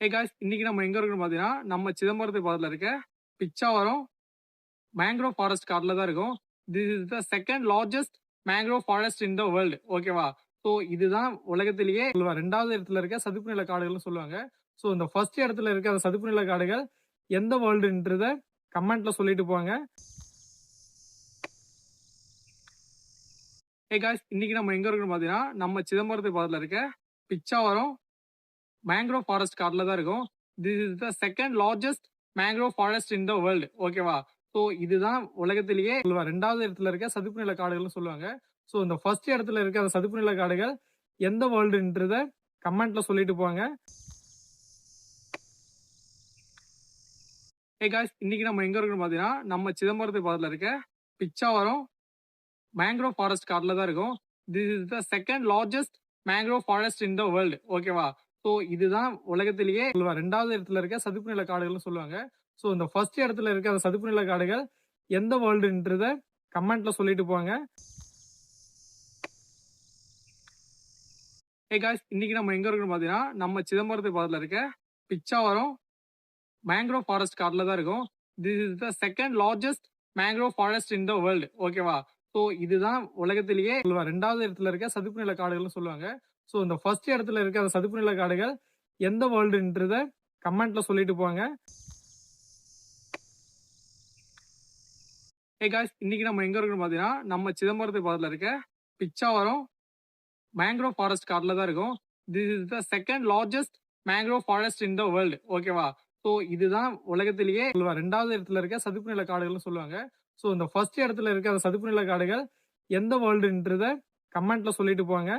Guys இன்னைக்கு நம்ம எங்க இருக்கோம் பாத்தீங்கன்னா நம்ம சிதம்பரத்துக்கு பக்கத்துல இருக்க பிச்சாவரம் மேங்க்ரோவ் ஃபாரஸ்ட் காட்டுல தான் இருக்கும். This is the second largest mangrove forest in the world. ஓகேவா? ஸோ இதுதான் உலகத்திலேயே ரெண்டாவது இடத்துல இருக்க சதுப்பு நில காடுகள்னு சொல்லுவாங்க. ஸோ இந்த ஃபர்ஸ்ட் இடத்துல இருக்க அந்த சதுப்பு நில காடுகள் எந்த வேர்ல்டுன்றத கமெண்ட்ல சொல்லிட்டு போங்க. காய்ஸ் இன்னைக்கு நம்ம எங்க இருக்கோம் பாத்தீங்கன்னா நம்ம சிதம்பரத்துக்கு பக்கத்துல இருக்க பிச்சாவரம் மேங்க்ரோவ் ஃபாரஸ்ட் காட்டுல தான் இருக்கும். This is the second largest mangrove forest in the world. ஓகேவா? ஸோ இதுதான் உலகத்திலேயே ரெண்டாவது இடத்துல இருக்க சதுப்பு நில காடுகள்னு சொல்லுவாங்க. ஸோ இந்த ஃபர்ஸ்ட் இடத்துல இருக்க அந்த சதுப்பு நில காடுகள் எந்த வேர்ல்டுன்றத கமெண்ட்ல சொல்லிட்டு போங்க. காய்ஸ் இன்னைக்கு நம்ம எங்க இருக்கோம் பாத்தீங்கன்னா நம்ம சிதம்பரத்துக்கு பக்கத்துல இருக்க பிச்சாவரம் மேங்க்ரோவ் ஃபாரஸ்ட் காட்டுல தான் இருக்கும். This is the second largest mangrove forest in the world. ஓகேவா? ஸோ இதுதான் உலகத்திலேயே ரெண்டாவது இடத்துல இருக்க சதுப்பு நில காடுகள்னு சொல்லுவாங்க. ஸோ இந்த ஃபர்ஸ்ட் இடத்துல இருக்க அந்த சதுப்பு நில காடுகள் எந்த வேர்ல்டுன்றத கமெண்ட்ல சொல்லிட்டு போங்க. காய்ஸ் இன்னைக்கு நம்ம எங்க இருக்கோம் பாத்தீங்கன்னா நம்ம சிதம்பரத்துக்கு பக்கத்துல இருக்க பிச்சாவரம் மேங்க்ரோவ் ஃபாரஸ்ட் காட்டுல தான் இருக்கும். This is the second largest mangrove forest in the world. ஓகேவா? ஸோ இதுதான் உலகத்திலேயே ரெண்டாவது இடத்துல இருக்க சதுப்பு நில காடுகள்னு சொல்லுவாங்க. ஸோ இந்த ஃபர்ஸ்ட் இடத்துல இருக்க அந்த சதுப்பு நில காடுகள் எந்த வேர்ல்டுன்றத கமெண்ட்ல சொல்லிட்டு போங்க. காய்ஸ் இன்னைக்கு நம்ம எங்க இருக்கோம் பாத்தீங்கன்னா நம்ம சிதம்பரத்துக்கு பக்கத்துல இருக்க பிச்சாவரம் மேங்க்ரோவ் ஃபாரஸ்ட் காட்டுல தான் இருக்கும். This is the second largest mangrove forest in the world. ஓகேவா? ஸோ இதுதான் உலகத்திலேயே ரெண்டாவது இடத்துல இருக்க சதுப்பு நில காடுகள்னு சொல்லுவாங்க. ஸோ இந்த ஃபர்ஸ்ட் இடத்துல இருக்க அந்த சதுப்பு நில காடுகள் எந்த வேர்ல்டுன்றத கமெண்ட்ல சொல்லிட்டு போங்க.